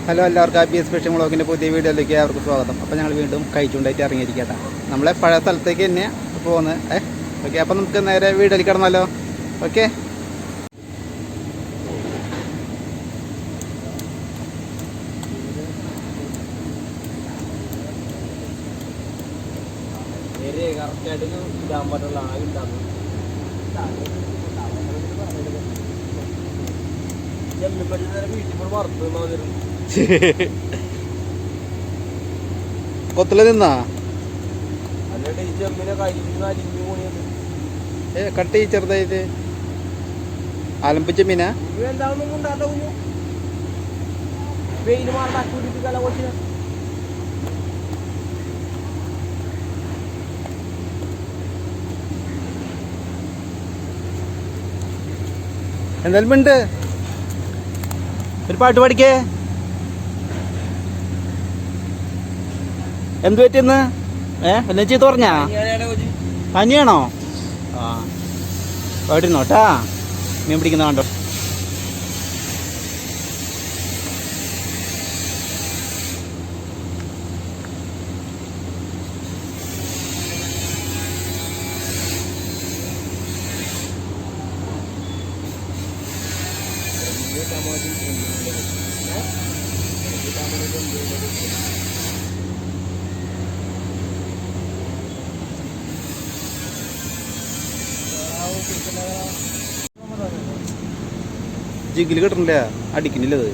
Hello, എല്ലാവർക്കും ABS phishing വ്ളോഗിൻ്റെ പുതിയ വീഡിയോയിലേക്ക് അവർക്ക് സ്വാഗതം. അപ്പോൾ ഞങ്ങൾ വീണ്ടും കഴിച്ചുകൊണ്ടായിട്ട് ഇറങ്ങിയിരിക്കട്ടെ. നമ്മളെ പഴയ സ്ഥലത്തേക്ക് തന്നെയാണ് പോകുന്നത്. ഓക്കെ, അപ്പോൾ നമുക്ക് നേരെ വീഡിയോയിൽ കിടന്നാലോ. ഓക്കെ, കൊത്തില് നിന്നാ കട്ടി ചെറുതായിട്ട് ആലമ്പിച്ച മീനാ. എന്തായാലും ഉണ്ട്. ഒരു പാട്ട് പാടിക്കേ. എന്ത് പറ്റിയെന്ന് എന്നെ ചീത്ത പറഞ്ഞാ? പനിയാണോ? ആ, പാടിരുന്നോട്ടാ. മീൻ പിടിക്കുന്ന കണ്ടോ. ജിഗില് കിട്ടണില്ല, അടിക്കണില്ലത്.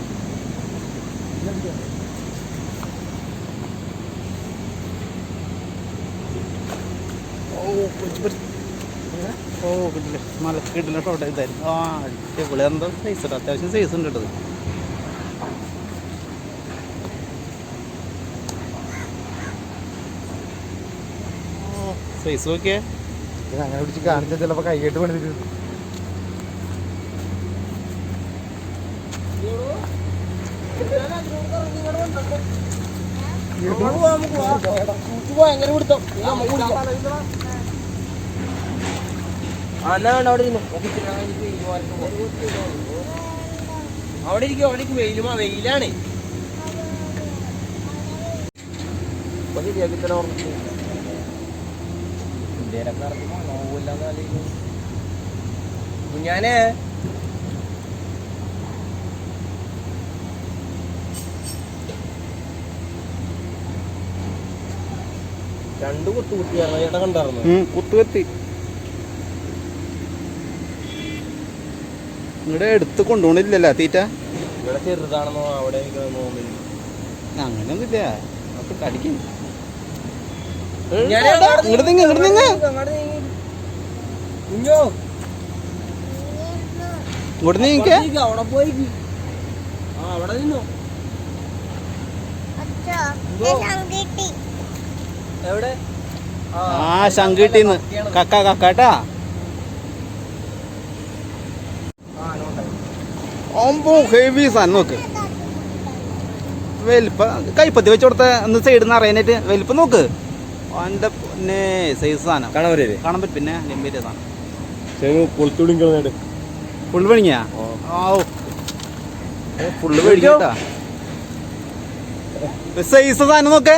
കിട്ടില്ല, നല്ല കിട്ടില്ല. ഷോട്ട് ഇതായിരുന്നു. ഇവിടെ എന്താ സൈസ് ഉണ്ട്, അത്യാവശ്യം സൈസ് ഉണ്ട് കേട്ടത്. സൈസ് നോക്കിയേ. അങ്ങനെ പിടിച്ച് കാണിച്ചാൽ ചിലപ്പോൾ കൈകെട്ട് പണിതിട്ട് അവിടെ ഇരിക്കും. വെയിലാണ്. ഞാനേ രണ്ട് കുത്തുകുത്തിയായിരുന്നു. ചേട്ടാ കണ്ടായിരുന്നു? കുത്തുകത്തി ഇവിടെ എടുത്ത് കൊണ്ടുപോണില്ലല്ലോ തീറ്റ. ഇവിടെ ചെറുതാണെന്നോ അവിടെ അങ്ങനെയൊന്നുമില്ല. അപ്പൊ കടിക്കും. ഇങ്ങോട്ട് നീങ്ങിക്കേ. അവിടെ പോയി അവിടെ നിന്നോ. എവിടെ? ആ, ശങ്കിട്ടീന്ന് കക്കാട്ടാ. ഹെവി സാധനം നോക്ക്. വലിപ്പ കൈപ്പത്തി വെച്ച് കൊടുത്ത ഒന്ന് സൈഡിൽ നിന്ന് അറിയാനായിട്ട് വലിപ്പം നോക്ക്. അവൻ്റെ പിന്നെ സൈസ് സാധനം കാണാൻ പറ്റും. പിന്നെ ഗംഭീര സാധനം. ഫുള്ള് പണിങ്ങിയാ? ഫുള്ള് പണിക്കാ. സൈസ് സാധനം നോക്കേ.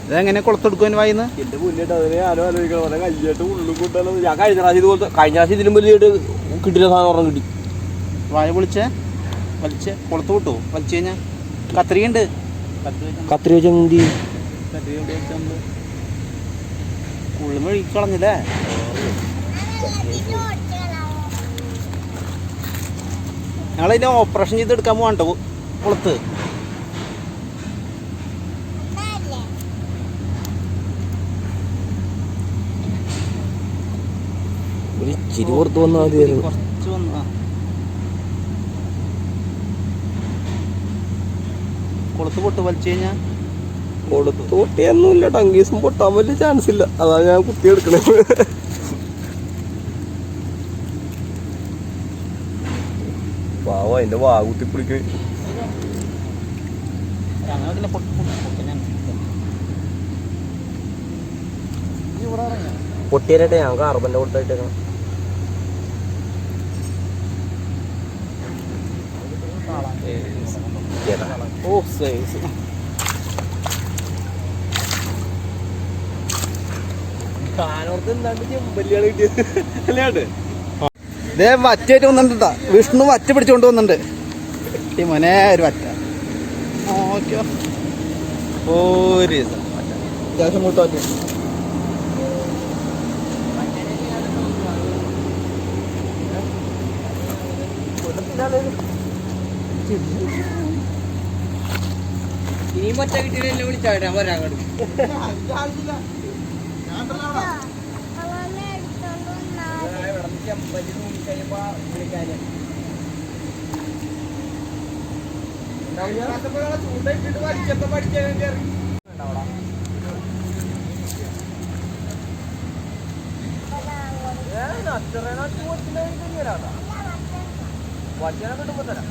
ഇതെങ്ങനെ കുളത്തെടുക്കുവാൻ വായിന്ന്? എന്റെ മുന്നിട്ട് അതിനെ ആലോചിക്കണം. കയ്യായിട്ട് ഉള്ളും കൊണ്ടല്ലോ. ഞാൻ കഴിഞ്ഞ പ്രാവശ്യം ഇതിലും വലിയ കിട്ടില്ല സാധനം ഒരെണ്ണം കിട്ടി. വായ പൊളിച്ചേ വലിച്ചേ കുളത്ത് വിട്ടു. വലിച്ചു കഴിഞ്ഞാൽ കത്രിക ഉണ്ട്. കത്രിക ചന്തി ഉള്ളും വഴി കളഞ്ഞില്ലേ. ഞങ്ങളതിനെ ഓപ്പറേഷൻ ചെയ്തെടുക്കാൻ പോകണ്ടോ കുളത്ത്. ഇച്ചിരി പുറത്ത് വന്നാൽ മതിയായിരുന്നു. കുറച്ച് വന്ന കുളത്ത് പൊട്ട് വലിച്ചു കഴിഞ്ഞാൽ കൊളുത്ത് പൊട്ടിയൊന്നുമില്ല. ടങ്കീസും പൊട്ടാൻ വലിയ ചാൻസ് ഇല്ല. അതാ ഞാൻ കുത്തിയെടുക്കണേ. പാവം അതിന്റെ വാ കുത്തിപ്പിടിക്കേ. പൊട്ടിയാലട്ടെ ഞാൻ കാർബന്റെ കൊടുത്തായിട്ടേക്കണം. സൈസ് കാനോർത്ത് എന്താണ്ട് ചെമ്പല്ലിയാണ് കിട്ടിയത് അല്ലാണ്ട് ഇതേ വറ്റായിട്ട് വന്നിട്ടാ. വിഷ്ണു വറ്റ പിടിച്ചോണ്ട് വന്നിട്ടുണ്ട്. ഈ മോനെ ഒരു വറ്റ നോക്കിയോ. ഒരു അത്യാവശ്യം മൂത്ത പറ്റും. ഇനിയും പറ്റ കിട്ടിയില്ല വിളിച്ചാ വരാൻ ചൂണ്ടായിട്ടിട്ട് വലിച്ചപ്പോ പഠിക്കാൻ വച്ചനെ കിട്ടുമ്പോ തരാം.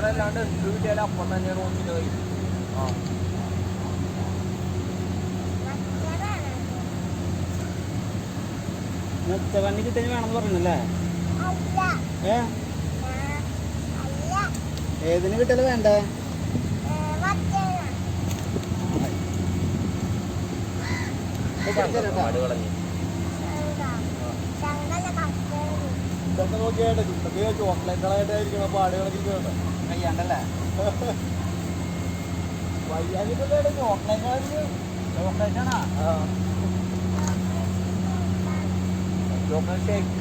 അല്ലാണ്ട് എന്ത് കിട്ടിയാലും അപ്പം തന്നെയാണ് ഒന്നിന് കൈ. ആ കണ്ണി കിട്ടിയ വേണമെന്ന് പറഞ്ഞല്ലേ? ഏതിന് കിട്ടല് വേണ്ടേ? പാട് കളഞ്ഞു ഇതൊക്കെ നോക്കിയായിട്ട് ഇതൊക്കെ ചോക്ലേറ്റുകളായിട്ടായിരിക്കണം പാടുകളൊക്കെ കയ്യാണ്ടല്ലേ? വയ്യാതിട്ടല്ലേ ചോക്ലേറ്റ് ചോക്ലേറ്റാണോ? ചോക്ലേറ്റ് ഷേക്ക്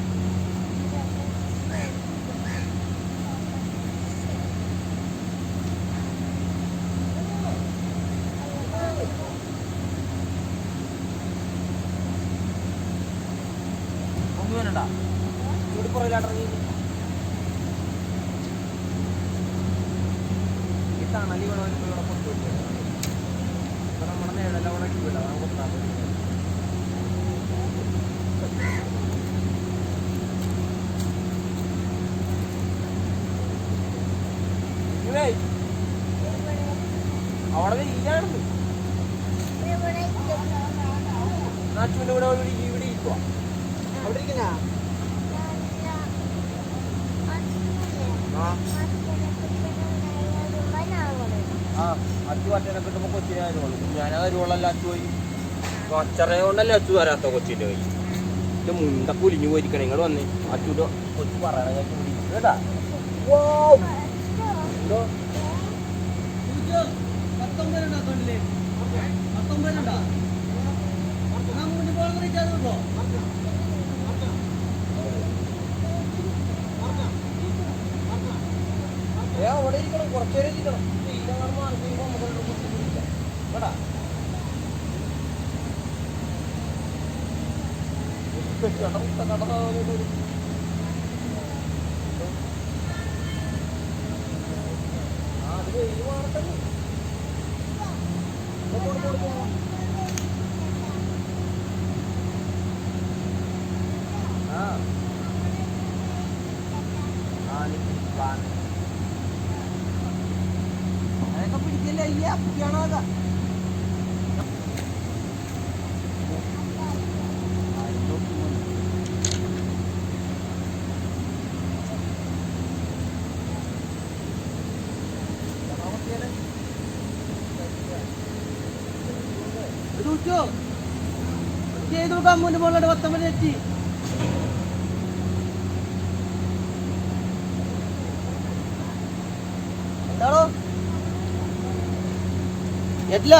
ഒന്നും വേണ്ട. ഇവിടെ പുറകിലാട്ടിറങ്ങി ഈ തണലി വേണമെങ്കിൽ ഇവിടെ കൊണ്ടുപോയി ഇപ്പൊ നമ്മുടെ നേടെല്ലാം അവിടെ ഇട്ടില്ല. അതാണ് കൊത്താൻ അവിടെ വെയിലാണ്. നാച്ചുവിന്റെ കൂടെ ഇവിടെ ഇരിക്കുക. അവിടെ ഇരിക്കുന്ന അച്ചു അച്ഛനെ കിട്ടുമ്പോ കൊച്ചിനെ കാര്യമുള്ളൂ. ഞാനാ കാര്യമുള്ളല്ല അച്ചു പോയി അച്ചറയെ കൊണ്ടല്ലേ അച്ചു വരാത്ത കൊച്ചിന്റെ കൈ. എന്റെ മുണ്ട കുലിഞ്ഞു പോയിരിക്കണേ. ഇങ്ങോട്ട് വന്നേ അച്ചുവിന്റെ കൊച്ചു പറയണ കേട്ടാ. അവിടെ ഇരിക്കണം. കുറച്ചേരം ഇരിക്കണം. അത് വെയിൽ മാറത്തന്നെ. അതൊക്കെ പിടിക്കല്ലേ അയ്യ കുട്ടിയാണോ അതാ. ചെയ്തു കമ്മൂന്റെ മുകളിലോട്ട് 19 എത്തി. എന്താണോ എത്തില്ല.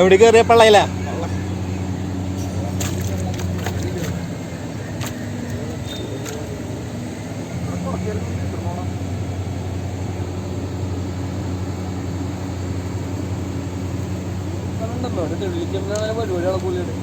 എവിടെ കയറിയ പള്ളയില പരിപാടികളെ കൂലിയുണ്ട്.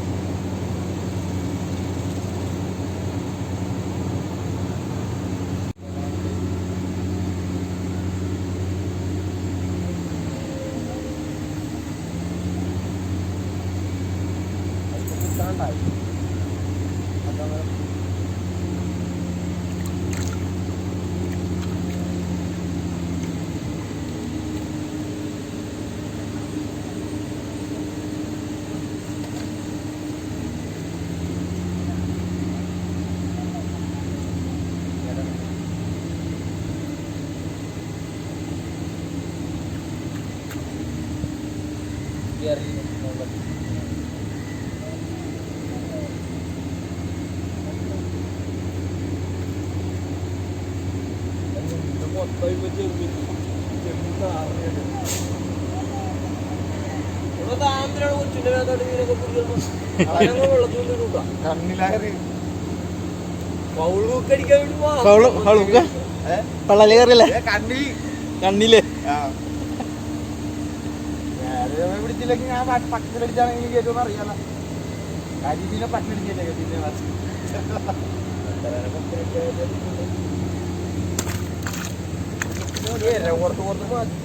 പള്ളല് കയറിയല്ലേ കണ്ണില് പിടിച്ചില്ലെങ്കിൽ ഞാൻ പക്കടിച്ചാണെങ്കിൽ കേട്ടോന്ന് അറിയാലോ. കരിമീനെ പക്കടിച്ചല്ലേ പുറത്ത് പുറത്ത് മാറ്റി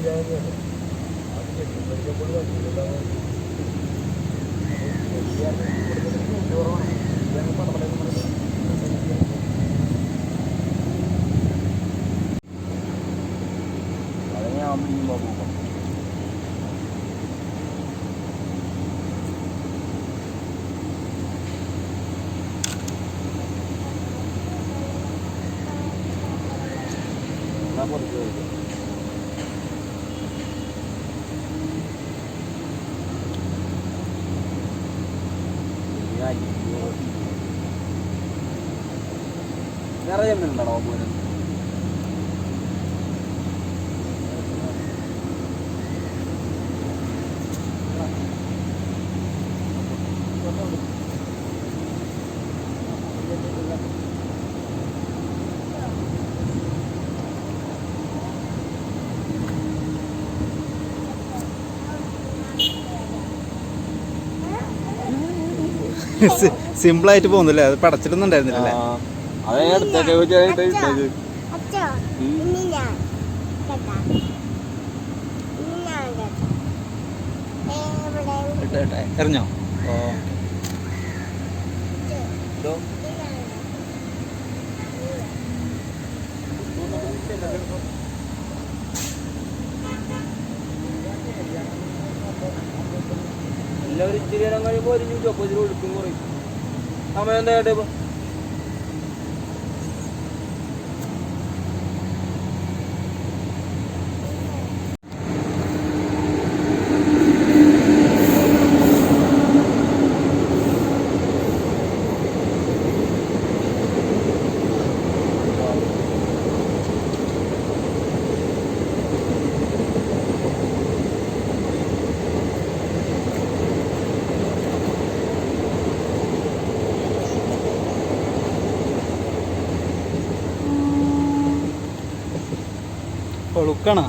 നിറയെ മീനുണ്ടാണോ പോലും? സിമ്പിളായിട്ട് പോകുന്നില്ലേ? അത് പടച്ചിട്ടൊന്നും ഉണ്ടായിരുന്നില്ലല്ലേ? എറിഞ്ഞോ? എല്ലാവരും ഇച്ചിരി നേരം കഴിയുമ്പോൾ ഒരു അപ്പോൾ ഇതിൽ ഒഴുക്കും കുറയും. സമയം എന്താ കേട്ടെ ഇപ്പൊ? ഒഴുക്കണോ?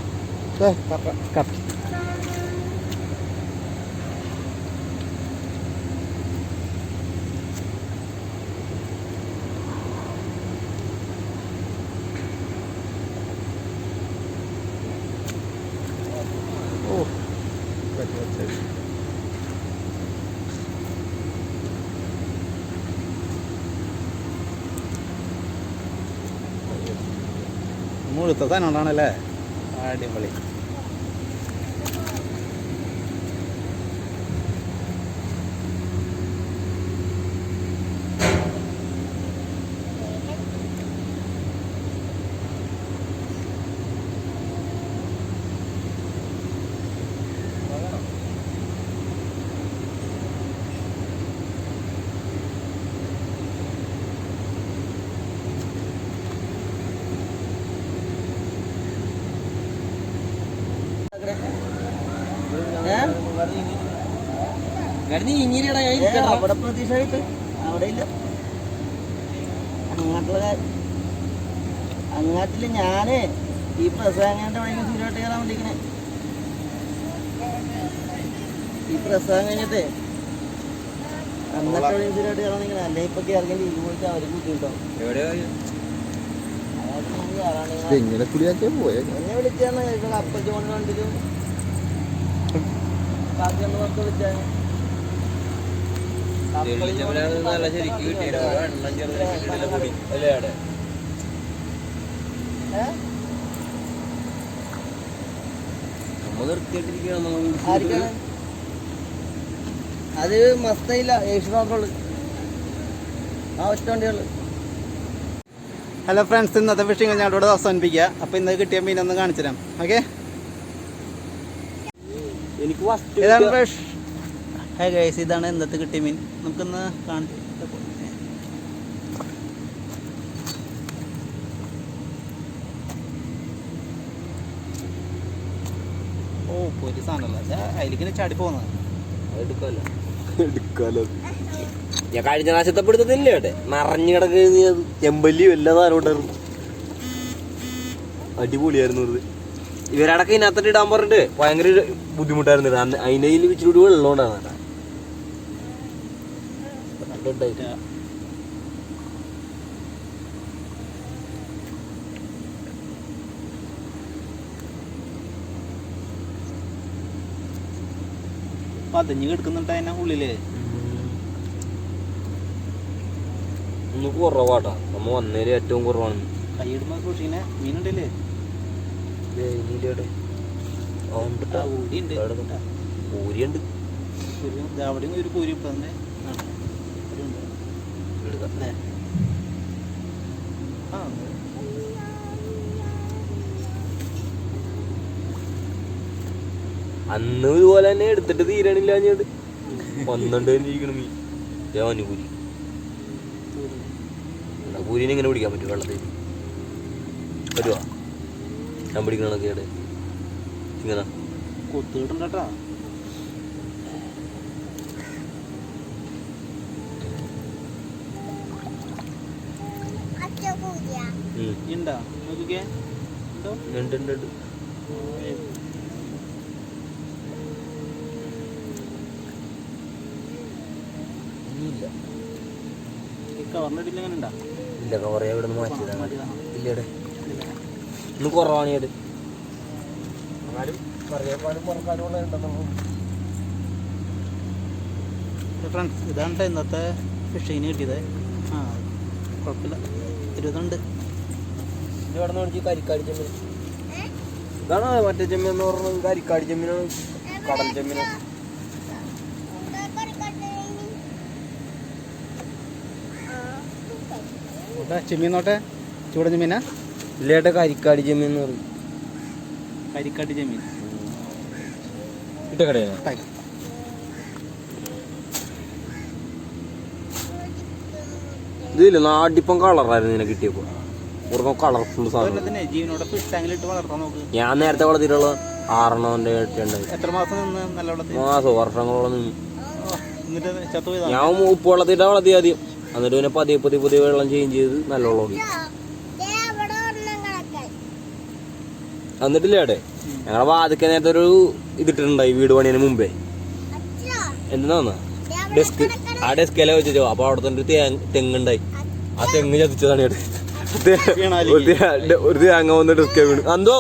മുഴുത്ത സാധനം ഉണ്ടാണല്ലേ? അടിപൊളി. അവിടെ പ്രതീക്ഷയായിട്ട് അവിടെ ഇല്ല. അങ്ങാട്ടില് ഞാന് ഈ പ്രസംഗന്റെ വഴി സ്ഥിരമായിട്ട് കയറാൻ വേണ്ടിക്കണേ. ഈ പ്രസംഗം കഴിഞ്ഞിട്ട് അന്നത്തെ വഴി സ്ഥിരമായിട്ട് കയറാൻ വേണ്ടിക്കണേ. അല്ലെ ഇപ്പൊ ഇറങ്ങി ലീവ് പോയിട്ട് അവർക്ക് ബുദ്ധിമുട്ടാവും. എന്നെ വിളിച്ചാണ് അപ്പച്ചി കൊണ്ട് കണ്ടിട്ടും കാക്കന്നൊക്കെ വിളിച്ചാൽ അത് മസ്തയില്ല ഏഷ്യൻ മാത്രമുള്ളു. ആ ഒറ്റ വണ്ടിയുള്ളു. ഹലോ ഫ്രണ്ട്സ്, ഇന്നത്തെ ഫിഷിങ് ഞാൻ ഇവിടെ അവസാനിപ്പിക്കുക. അപ്പോൾ ഇന്ന് കിട്ടിയ മീനൊന്ന് കാണിച്ചു തരാം. ഓക്കെ, ഇതാണ് ഫിഷ്. ഹേ ഗൈസ്, ഇതാണ് ഇന്നത്തെ കിട്ടിയ മീൻ. നമുക്കൊന്ന് കാണിച്ചു. ഓ, പൊരി സാധനമല്ല, അതിലേക്ക് ചാടി പോകുന്നത്. ഞാൻ കഴിഞ്ഞ പ്രാവശ്യത്തെ പിടുത്തത്തില്ലേ അവിടെ നിറഞ്ഞു കിടക്കുന്നത് ചെമ്പല്ലി വല്ല സാധനം അടിപൊളിയായിരുന്നു. ഇവരടക്കം ഇതിനകത്തിട്ട് ഇടാൻ പറഞ്ഞിട്ട് ഭയങ്കര ബുദ്ധിമുട്ടായിരുന്നു. അതിൻ്റെ കയ്യിൽ ഇച്ചിരി വെള്ളമുണ്ടാണ്. പതഞ്ഞ് കിടക്കുന്നുണ്ട് അതിനെ ഉള്ളില്. ഒന്ന് കുറവാട്ടാ, നമ്മ വന്നേല് ഏറ്റവും കുറവാണ്. കൈയിടുമ്പോ സൂക്ഷിക്കണേ, മീനുണ്ടല്ലേ. പൂരിയുണ്ട് അവിടെയും ഒരു പൂരി ഇപ്പൊ അന്ന് ഇതുപോലെ തന്നെ എടുത്തിട്ട് തീരണില്ല. ഞാൻ വന്നിരിക്കണം മീൻ ദേവാനുപൂരി. പൂരിനെ ഇങ്ങനെ പിടിക്കാൻ പറ്റും വെള്ളത്തിൽ വരുവാ. ഞാൻ പിടിക്കണൊക്കെ ഇങ്ങനെ കൊത്തിട്ടുണ്ടോ. ഉണ്ടാ നോക്കിക്കേ. ഉണ്ട്. കവറിനിട്ടില്ല. അങ്ങനെ ഉണ്ടാ ഇല്ല, കവറേ ഇവിടെ നിന്ന് മാറ്റിയതാണ്. ഇല്ലടെ ഇന്ന് കുറവാണ്. ഏട് ഫ്രണ്ട്സ്, ഇതാണ് ഇന്നത്തെ ഫിഷിങ്ങിന് കിട്ടിയത്. ആ, കുഴപ്പമില്ല, 20 ഉണ്ട്. കരിക്കാടി ചെമ്മീൻ ഇതാണ്. മറ്റേ ചെമ്മീൻ എന്ന് പറഞ്ഞത് കരിക്കാടി ചെമ്മീനാണ്, കടൽ ചെമ്മീനാണ്. ചെമ്മീൻ നോട്ടെ, ചൂട ചെമ്മീനാ. ഇല്ലേട്ടെ, കരിക്കാടി ചെമ്മീൻ എന്ന് പറയും. കരിക്കാട്ടി ചെമ്മീൻ ഇട്ടക്കടയാണ്. ഇതില്ല, നാടിപ്പം കളറായിരുന്നു ഇതിനെ കിട്ടിയപ്പോ. കളർഫുൾ സാധനം. ജീവനോടെ ഫിഷ് ടാങ്കിലിട്ട് വളർത്താൻ നോക്ക്. ഞാൻ നേരത്തെ വളർത്തിയിട്ടുള്ള 6 ഉണ്ടായി. എത്ര മാസം നിന്ന്? നല്ല വെള്ളത്തിൽ വർഷങ്ങളോളം നിന്ന്. എന്നിട്ട് ചത്തുപോയതാ. ഞാൻ ഉപ്പ് വെള്ളത്തിട്ടാ വളർത്തി ആദ്യം. എന്നിട്ട് പിന്നെ പതിയെ വെള്ളം ചേഞ്ച് ചെയ്ത് നല്ല വെള്ളം. എന്നിട്ടില്ലേടെ ഞങ്ങളെ വാതിക്ക നേരത്തെ ഒരു ഇതിട്ടുണ്ടായി വീട് പണിയതിന് മുമ്പേ. എന്താ ആ ഡെസ്കേല വെച്ചോ. അപ്പൊ അവിടെ തന്നെ തെങ്ങുണ്ടായി. ആ തെങ്ങ് ചതിച്ചതാണ്. ഒരു തേങ്ങ വന്ന് ഡെസ്കേ വീണ്. എന്തോ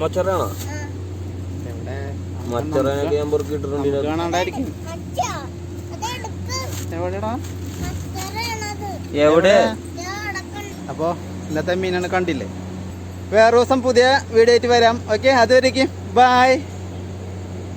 മച്ചറാണോ? മച്ചറനൊക്കെ ഞാൻ പുറത്ത് ഇട്ടിട്ടുണ്ട്. എവിടെ? അപ്പോൾ ഇന്നത്തെ മീനാണ് കണ്ടില്ലേ. വേറെ ദിവസം പുതിയ വീഡിയോ ആയിട്ട് വരാം. ഓക്കെ, അതുവരേക്കും ബൈ.